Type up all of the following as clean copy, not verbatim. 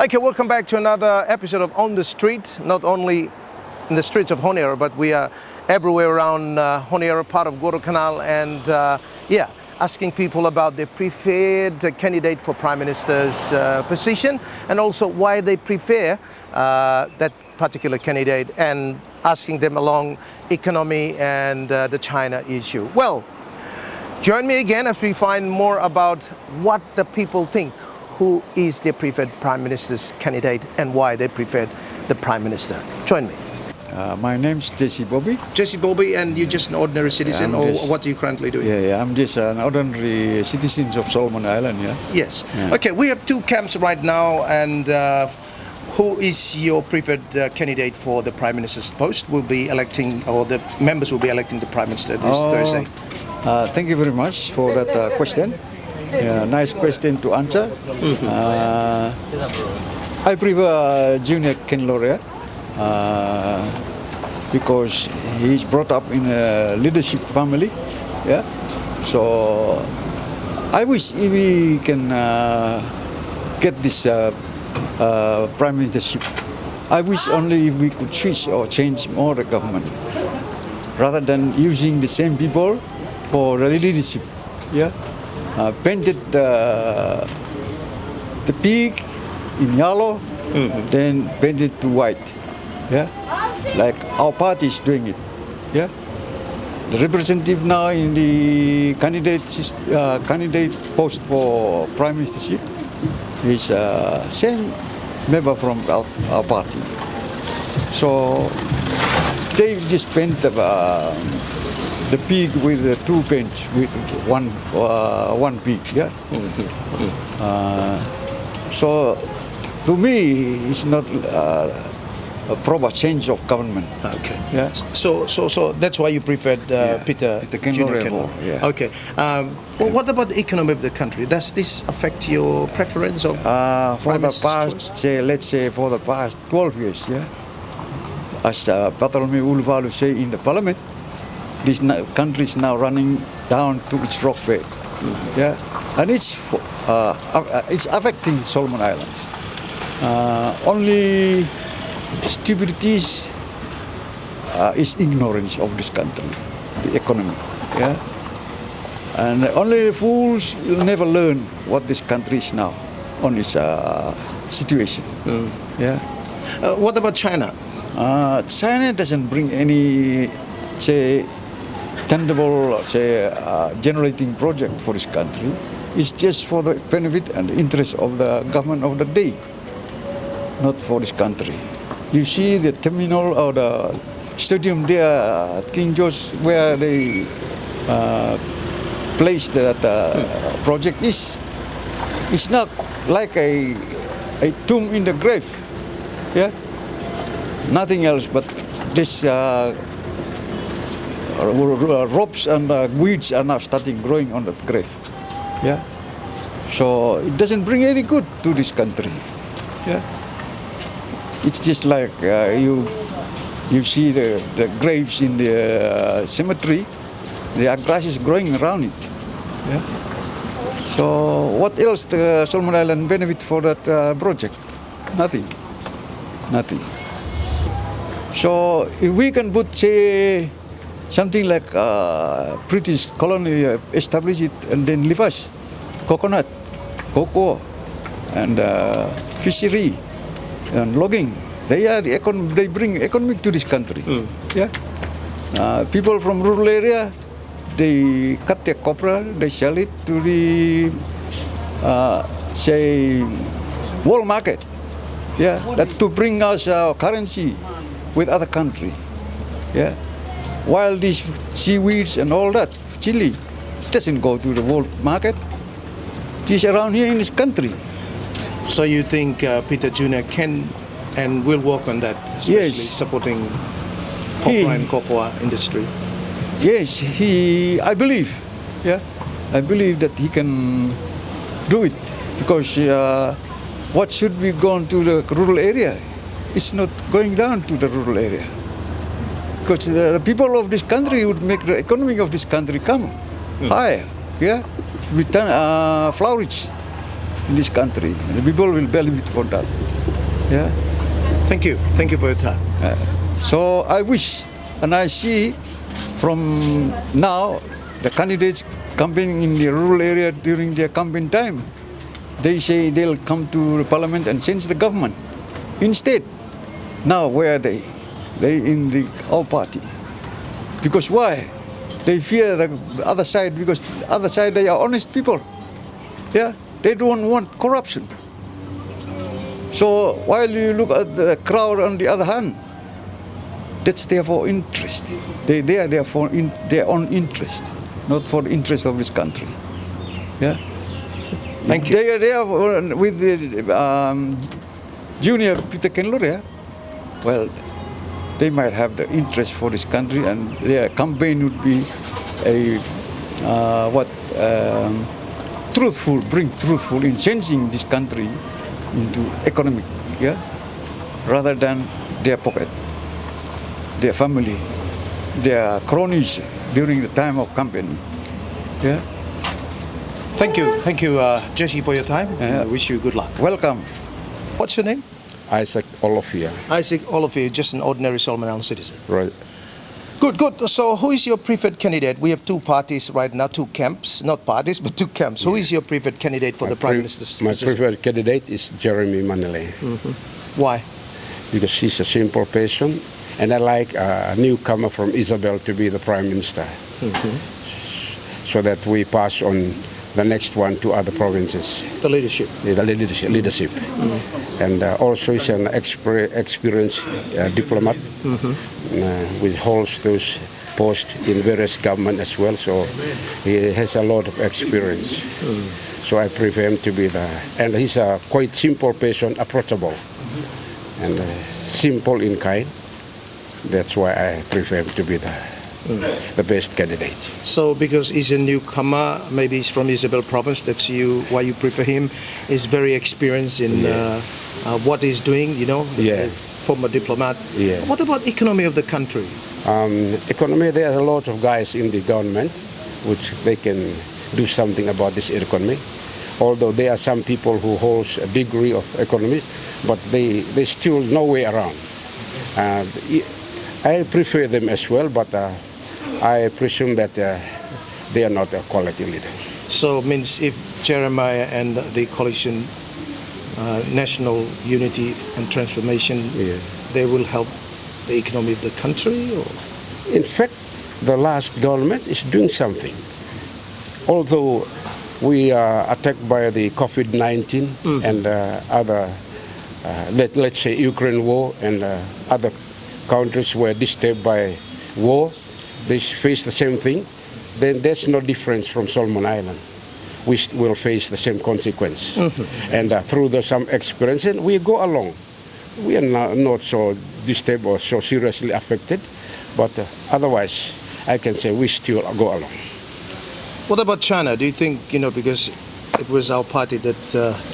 Okay, welcome back to another episode of On the Street. Not only in the streets of Honiara, but we are everywhere around Honiara, part of Guadalcanal, and asking people about their preferred candidate for Prime Minister's position, and also why they prefer that particular candidate, and asking them along economy and the China issue. Well, join me again as we find more about what the people think. Who is their preferred Prime Minister's candidate and why they preferred the Prime Minister? Join me. My name's Jessi Bobby. Jessi Bobby, and you're just an ordinary citizen, or what are you currently doing? Yeah, I'm just an ordinary citizen of Solomon Island, yeah. Yes. Yeah. Okay, we have two camps right now, and who is your preferred candidate for the Prime Minister's post? We'll be electing, or the members will be electing the Prime Minister this Thursday. Thank you very much for that question. Yeah, nice question to answer. I prefer Junior Ken Loria because he's brought up in a leadership family. Yeah, so I wish if we can get this prime ministership. I wish only if we could switch or change more the government rather than using the same people for the leadership. Yeah. Painted the pig in yellow, then painted to white. Yeah, like our party is doing it. Yeah, the representative now in the candidate post for prime ministership is same member from our party. So they just paint the pig with the two paints with one pig, yeah. So to me, it's not a proper change of government. Okay. Yeah. So that's why you preferred Peter Junior Ken. Yeah. Okay. Well, what about the economy of the country? Does this affect your preference of for the past, let's say, for the past 12 years, yeah. As Bartholomew Ulvalu say in the parliament, this country is now running down to its rock bed, yeah, and it's affecting Solomon Islands. Only stupidities is ignorance of this country, the economy, yeah, and only fools will never learn what this country is now on its situation, yeah. What about China? China doesn't bring any, say, tangible, say, generating project for this country. It's just for the benefit and interest of the government of the day, not for this country. You see the terminal or the stadium there at King George where they placed that project is. It's not like a tomb in the grave, yeah. Nothing else but this. Ropes and weeds are now starting growing on that grave. Yeah, so it doesn't bring any good to this country. Yeah, it's just like you see the graves in the cemetery. The grass is growing around it. Yeah. So what else the Solomon Island benefit for that project? Nothing. So if we can put, say, something like British colony establish it and then leave us coconut, cocoa, and fishery and logging. They bring economy to this country. Yeah, people from rural area, they cut their copra, they sell it to the say world market. Yeah, that's to bring us our currency with other country. Yeah. While these seaweeds and all that, chili, doesn't go to the world market. It's around here in this country. So you think Peter Junior can and will work on that, especially supporting copra and cocoa industry? Yes, I believe. Yeah, I believe that he can do it because what should be gone to the rural area is not going down to the rural area. Because the people of this country would make the economy of this country come higher, yeah, flourish in this country. And the people will benefit for that. Yeah. Thank you. Thank you for your time. So I wish, and I see from now, the candidates campaigning in the rural area during their campaign time, they say they'll come to the parliament and change the government. Instead, now where are they? They in our party. Because why? They fear the other side, because the other side, they are honest people. Yeah, they don't want corruption. So while you look at the crowd on the other hand, that's their for interest. They are there for their own interest, not for the interest of this country. Yeah. Thank you. They are there with the junior Peter Kenlor. Yeah. Well, they might have the interest for this country, and their campaign would be a truthful in changing this country into economic, yeah, rather than their pocket, their family, their cronies during the time of campaign. Yeah. Thank you, Jessi, for your time. I wish you good luck. Welcome. What's your name? Isaac Olia. Isaac Olia, just an ordinary Solomon Island citizen. Right. Good. So who is your preferred candidate? We have two parties right now, two camps, not parties, but two camps. Who is your preferred candidate for the Prime Minister's My position? preferred candidate is Jeremy Manile. Why? Because he's a simple person, and I like a newcomer from Isabel to be the Prime Minister, so that we pass on the next one to other provinces. The leadership. The leadership. And also he's an experienced diplomat, which holds those posts in various government as well, so he has a lot of experience. So I prefer him to be and he's a quite simple person, approachable, and simple in kind. That's why I prefer him to be the best candidate. So because he's a newcomer, maybe he's from Isabel province, that's why you prefer him. He's very experienced in what he's doing, Yeah. Former diplomat. Yeah. What about economy of the country? Economy, there are a lot of guys in the government which they can do something about this economy. Although there are some people who hold a degree of economics, but they still no way around. I prefer them as well, but I presume that they are not a quality leader. So means if Jeremiah and the coalition, national unity and transformation, they will help the economy of the country? Or? In fact, the last government is doing something. Although we are attacked by the COVID-19 and other, let's say Ukraine war and other countries were disturbed by war, they face the same thing, then there's no difference from Solomon Island. We will face the same consequence. And through some experience, and we go along. We are not so disturbed or so seriously affected, but otherwise, I can say we still go along. What about China? Do you think, because it was our party that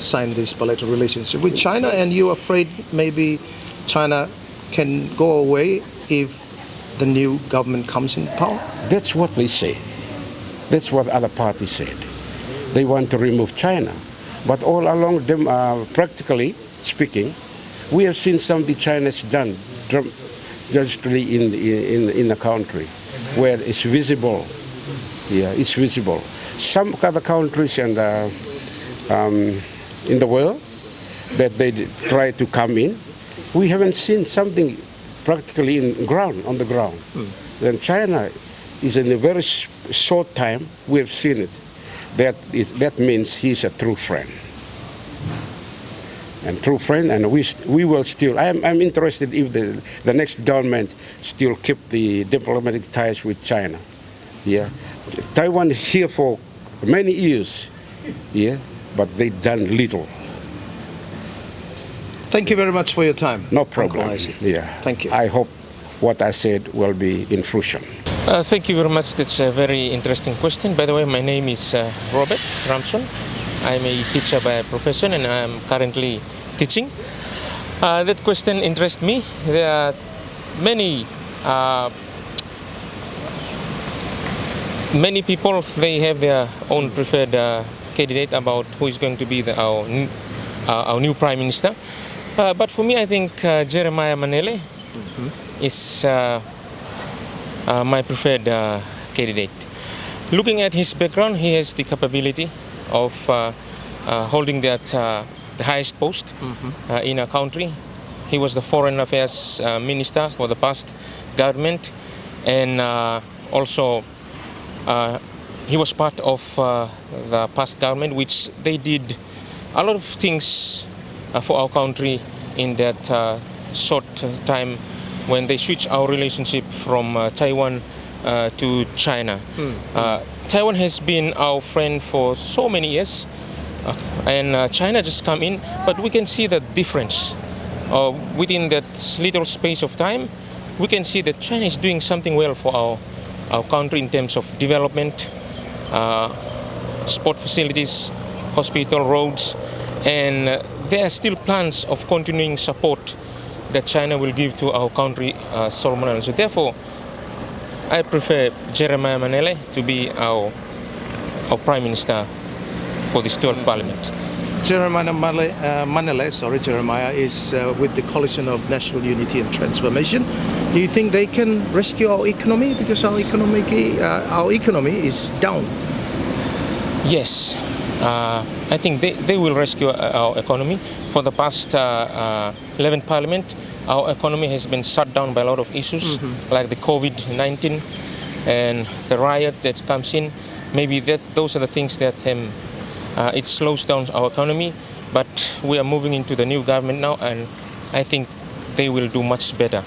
signed this bilateral relationship with China, and you're afraid maybe China can go away if the new government comes in power? That's what they say. That's what other parties said. They want to remove China. But all along them, practically speaking, we have seen something China's done drastically in the country, where it's visible. Yeah, it's visible. Some other countries and in the world that they try to come in, we haven't seen something practically on the ground. Then China is in a very short time, we have seen it. That means he's a true friend. And true friend, and we will still, I'm interested if the next government still keep the diplomatic ties with China. Yeah, Taiwan is here for many years, yeah, but they done little. Thank you very much for your time. No problem. Uncle Isaac. Yeah. Thank you. I hope what I said will be in fruition. Thank you very much. That's a very interesting question. By the way, my name is Robert Ramson. I'm a teacher by profession and I'm currently teaching. That question interests me. There are many people, they have their own preferred candidate about who is going to be our new Prime Minister. But for me, I think Jeremiah Manele is my preferred candidate. Looking at his background, he has the capability of holding the highest post in a country. He was the Foreign Affairs Minister for the past government, and also he was part of the past government, which they did a lot of things for our country in that short time when they switched our relationship from Taiwan to China. Taiwan has been our friend for so many years, and China just come in, but we can see the difference. Within that little space of time, we can see that China is doing something well for our country in terms of development, sport facilities, hospital, roads, and there are still plans of continuing support that China will give to our country, Solomon Islands. So therefore, I prefer Jeremiah Manele to be our Prime Minister for this 12th Parliament. Jeremiah Jeremiah is with the Coalition of National Unity and Transformation. Do you think they can rescue our economy? Because our economy is down. Yes, I think they will rescue our economy. For the past 11th Parliament, our economy has been shut down by a lot of issues, like the COVID-19 and the riot that comes in. Maybe those are the things that it slows down our economy, but we are moving into the new government now, and I think they will do much better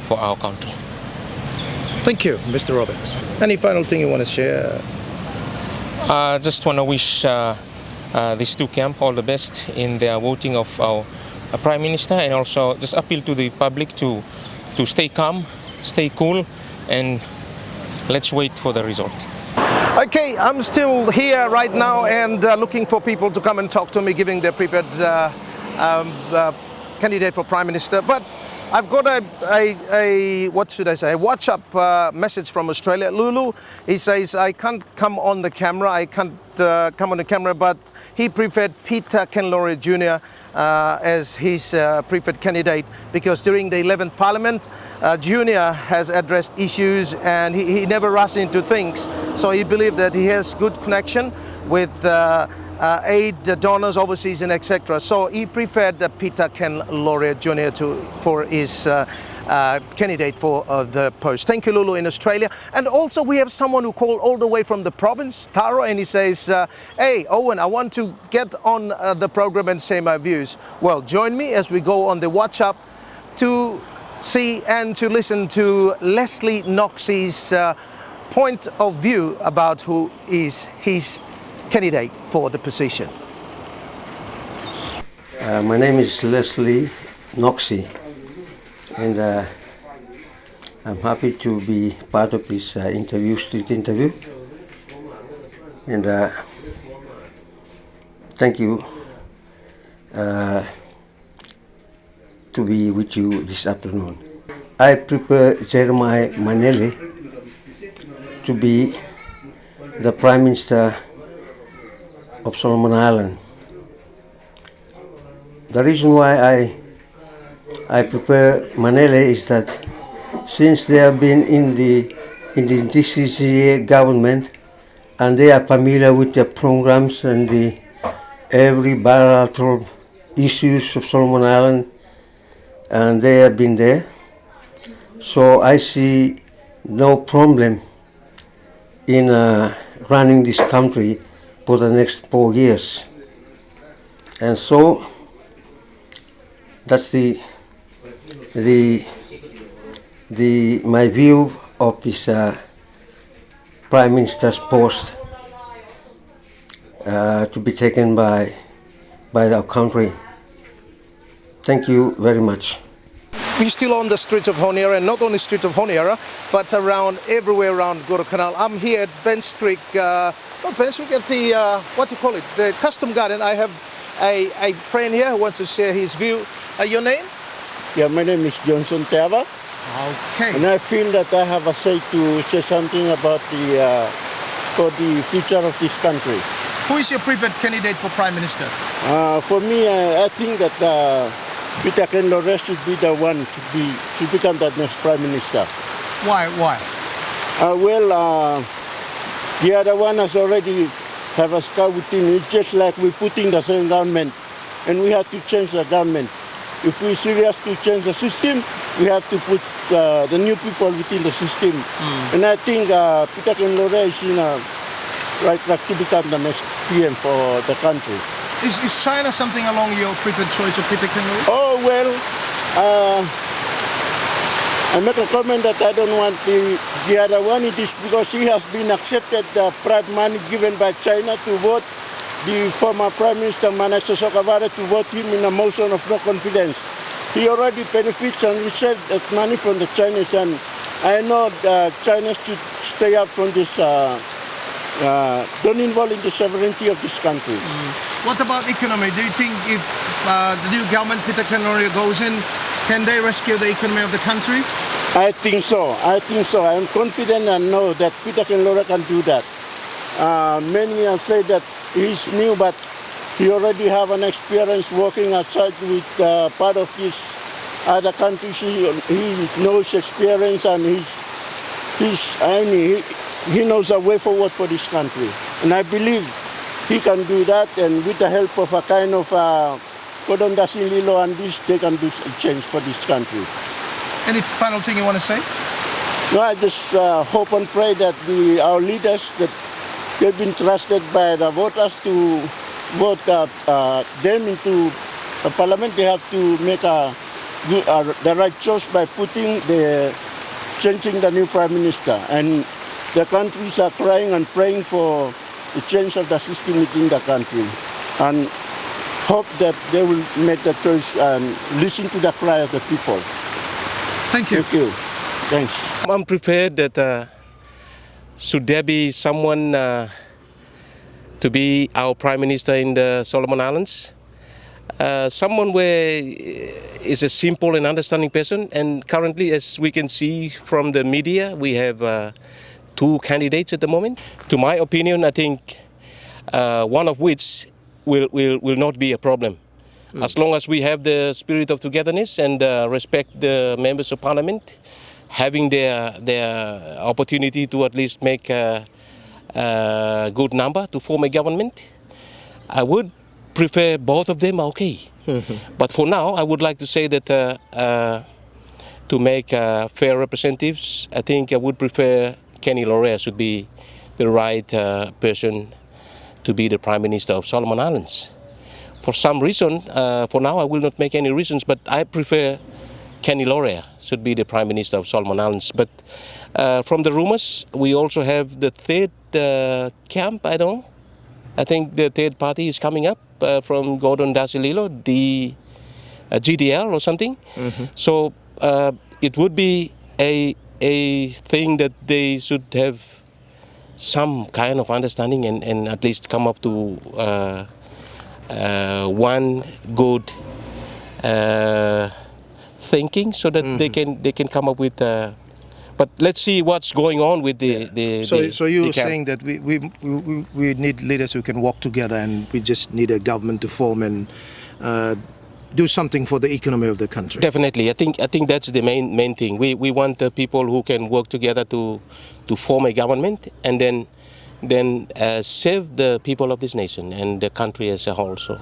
for our country. Thank you, Mr. Roberts. Any final thing you want to share? Just want to wish these two camps all the best in their voting of our Prime Minister, and also just appeal to the public to stay calm, stay cool, and let's wait for the result. Okay, I'm still here right now and looking for people to come and talk to me, giving their prepared candidate for Prime Minister. But I've got a what should I say, a WhatsApp message from Australia. Lulu, he says, I can't come on the camera, but he preferred Peter Kenlore Jr. As his preferred candidate, because during the 11th Parliament, Junior has addressed issues and he never rushed into things. So he believed that he has good connection with aid donors overseas and etc. So he preferred Peter Kenlore Jr. for his candidate for the post. Thank you, Lulu, in Australia. And also we have someone who called all the way from the province, Talo, and he says, hey, Owen, I want to get on the program and say my views. Well, join me as we go on the WhatsApp to see and to listen to Leslie Knox's point of view about who is his candidate for the position. My name is Leslie Knoxy, and I'm happy to be part of this street interview. And thank you to be with you this afternoon. I prepare Jeremiah Manele to be the Prime Minister of Solomon Islands. The reason why I prepare Manele is that since they have been in the DCCA government and they are familiar with the programs and the every bilateral issues of Solomon Islands, and they have been there, so I see no problem in running this country for the next 4 years. And so that's my view of this Prime Minister's post to be taken by our country. Thank you very much. We're still on the streets of Honiara, and not only street of Honiara, but everywhere around Guadalcanal. I'm here at Bench Creek, at the, what do you call it, the Custom Garden. I have a friend here who wants to share his view. Your name? Yeah, my name is Johnson Teava. Okay. And I feel that I have a say to say something about for the future of this country. Who is your preferred candidate for Prime Minister? For me, I think that Peter Kenlore should be the one to become the next prime minister. Why? The other one has already have a scar within. It's just like we're putting the same government, and we have to change the government. If we're serious to change the system, we have to put the new people within the system. And I think Peter Kenlore is in a right track to become the next PM for the country. Is China something along your preferred choice of Peter Kenlore? Oh, well, I make a comment that I don't want the other one. It is because he has been accepted the bribe money given by China to vote the former Prime Minister Manasseh Sokavare to vote him in a motion of no confidence. He already benefits and received that money from the Chinese, and I know the Chinese should stay out from this, don't involve in the sovereignty of this country. What about economy? Do you think if the new government, Peter Kenlore, goes in, can they rescue the economy of the country? I think so. I am confident and know that Peter Kenlore can do that. Many have said that he's new, but he already have an experience working outside with part of his other countries. He knows experience, and he knows a way forward for this country. And I believe he can do that, and with the help of a kind of Kodon Dasililo and this, they can do change for this country. Any final thing you want to say? No, I just hope and pray that our leaders, that they've been trusted by the voters to vote them into the parliament. They have to make the right choice by changing the new prime minister. And the countries are crying and praying for the change of the system within the country. And hope that they will make the choice and listen to the cry of the people. Thank you. Thank you. Thanks. I'm prepared that should there be someone to be our Prime Minister in the Solomon Islands, someone where is a simple and understanding person. And currently, as we can see from the media, we have two candidates at the moment. To my opinion, I think one of which will not be a problem. As long as we have the spirit of togetherness and respect the members of parliament, having their opportunity to at least make a good number to form a government, I would prefer both of them. Okay. But for now, I would like to say that to make fair representatives, I think I would prefer Kenlore should be the right person to be the Prime Minister of Solomon Islands. For some reason, for now I will not make any reasons, but I prefer Kenlore should be the Prime Minister of Solomon Islands. But from the rumors, we also have the third camp, I think the third party is coming up from Gordon Dasililo, the GDL or something. So it would be a thing that they should have some kind of understanding and at least come up to one good thinking, so that they can come up with. But let's see what's going on with the. So you're saying that we need leaders who can work together, and we just need a government to form and do something for the economy of the country. Definitely, I think that's the main thing. We want people who can work together to form a government and then save the people of this nation and the country as a whole. So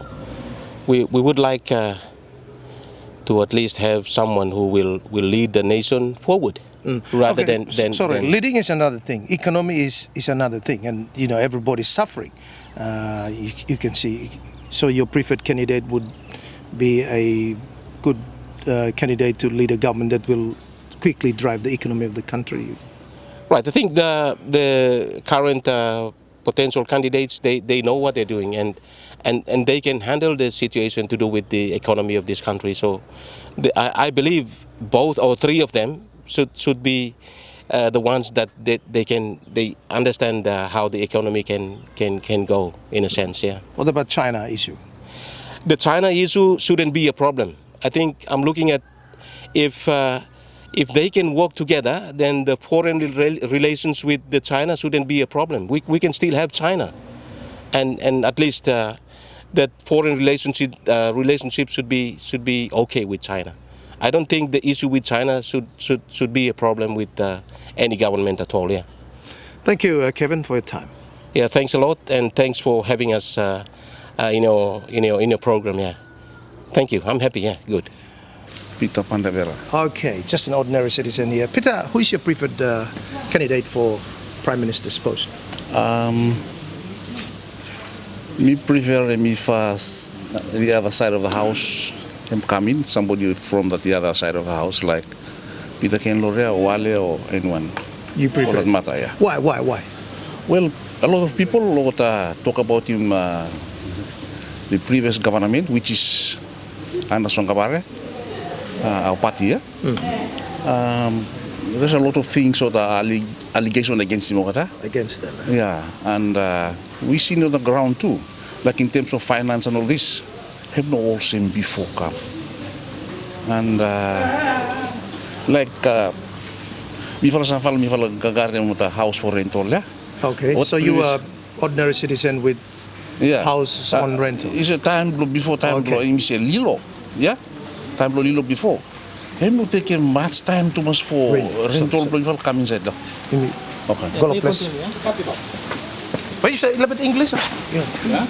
we would like to at least have someone who will lead the nation forward. Rather than leading is another thing. Economy is another thing, and everybody's suffering. You can see. So your preferred candidate would be a good candidate to lead a government that will quickly drive the economy of the country. Right. I think the current potential candidates, they know what they're doing, and they can handle the situation to do with the economy of this country. So I believe both or three of them should be the ones that they understand how the economy can go, in a sense. Yeah. What about China issue? The China issue shouldn't be a problem. I think I'm looking at if they can work together, then the foreign relations with the China shouldn't be a problem. We can still have China, and at least that foreign relationship should be okay with China. I don't think the issue with China should be a problem with any government at all. Yeah. Thank you, Kevin, for your time. Yeah. Thanks a lot, and thanks for having us. In your program. Yeah. Thank you. I'm happy. Yeah. Good. Peter Pandavera. Okay, just an ordinary citizen here. Peter, who is your preferred candidate for Prime Minister's post? Me prefer me first the other side of the house. Him come in, somebody from the other side of the house, like Peter Ken Lorea or Wale or anyone. You prefer? For that matter, yeah. Why? Well, a lot of people talk about him, the previous government, which is Anderson Kabare, our party, yeah. There's a lot of things or the allegation against him. Against them. Yeah, and we seen on the ground too, like in terms of finance and all this, have no all seen before come. And like before example, before gagarem with a house for rental, yeah. Okay, What so you previous- are ordinary citizen with house on rental. It's a time before time Okay. blow, say Lilo, yeah, time blow Lilo before. Hem not taking much time too much for Really? rental So- before come inside. Give me- Okay. Go on, please. But you say a little bit English? Yeah,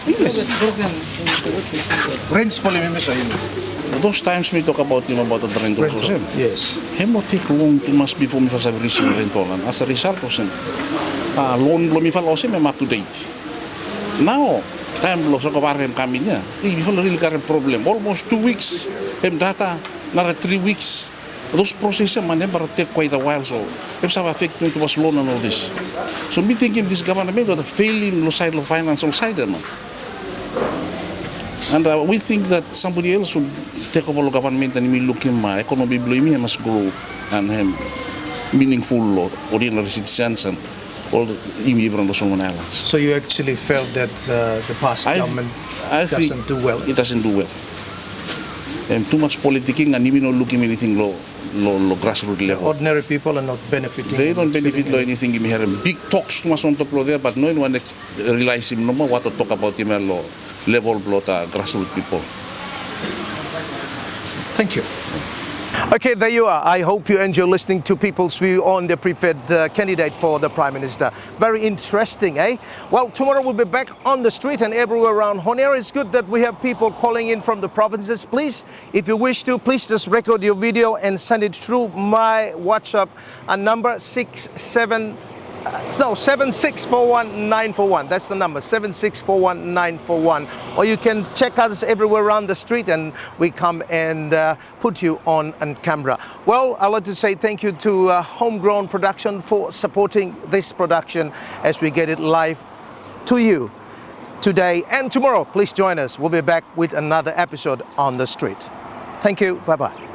English. Rents pala may mesa yun. Those times we talk about him about the rental. Rental, yes. Hem not take long too much before me first receive rental. And as a result of him, loan blow me fall also I'm up to date. Now, time blow so kabar him coming niya. We fall really got a problem. Almost 2 weeks. Hem data, nara 3 weeks. Those processes man never take quite a while, so if some affect me to was loan and all this. So me thinking this government was failing the side of financial side, man. And we think that somebody else should take over the government and we look him economy blow me must grow and him meaningful ordinary citizens and all the immigrants of Solomon Islands. So you actually felt that the past government doesn't do well? It doesn't do well. And too much politicking and even not looking anything low grassroots level. Ordinary people are not benefiting. They don't benefit or anything. You may have big talks too much on top of there, but no one realize him no more what to talk about him level blow grassroots people. Thank you. Okay, there you are. I hope you enjoy listening to people's view on the preferred candidate for the Prime Minister. Very interesting, eh? Well, tomorrow we'll be back on the street and everywhere around Honiara. It's good that we have people calling in from the provinces. Please, if you wish to, please just record your video and send it through my WhatsApp number 7641941. That's the number, 7641941. Or you can check us everywhere around the street and we come and put you on camera. Well, I'd like to say thank you to Homegrown Production for supporting this production as we get it live to you today and tomorrow. Please join us. We'll be back with another episode on the street. Thank you. Bye-bye.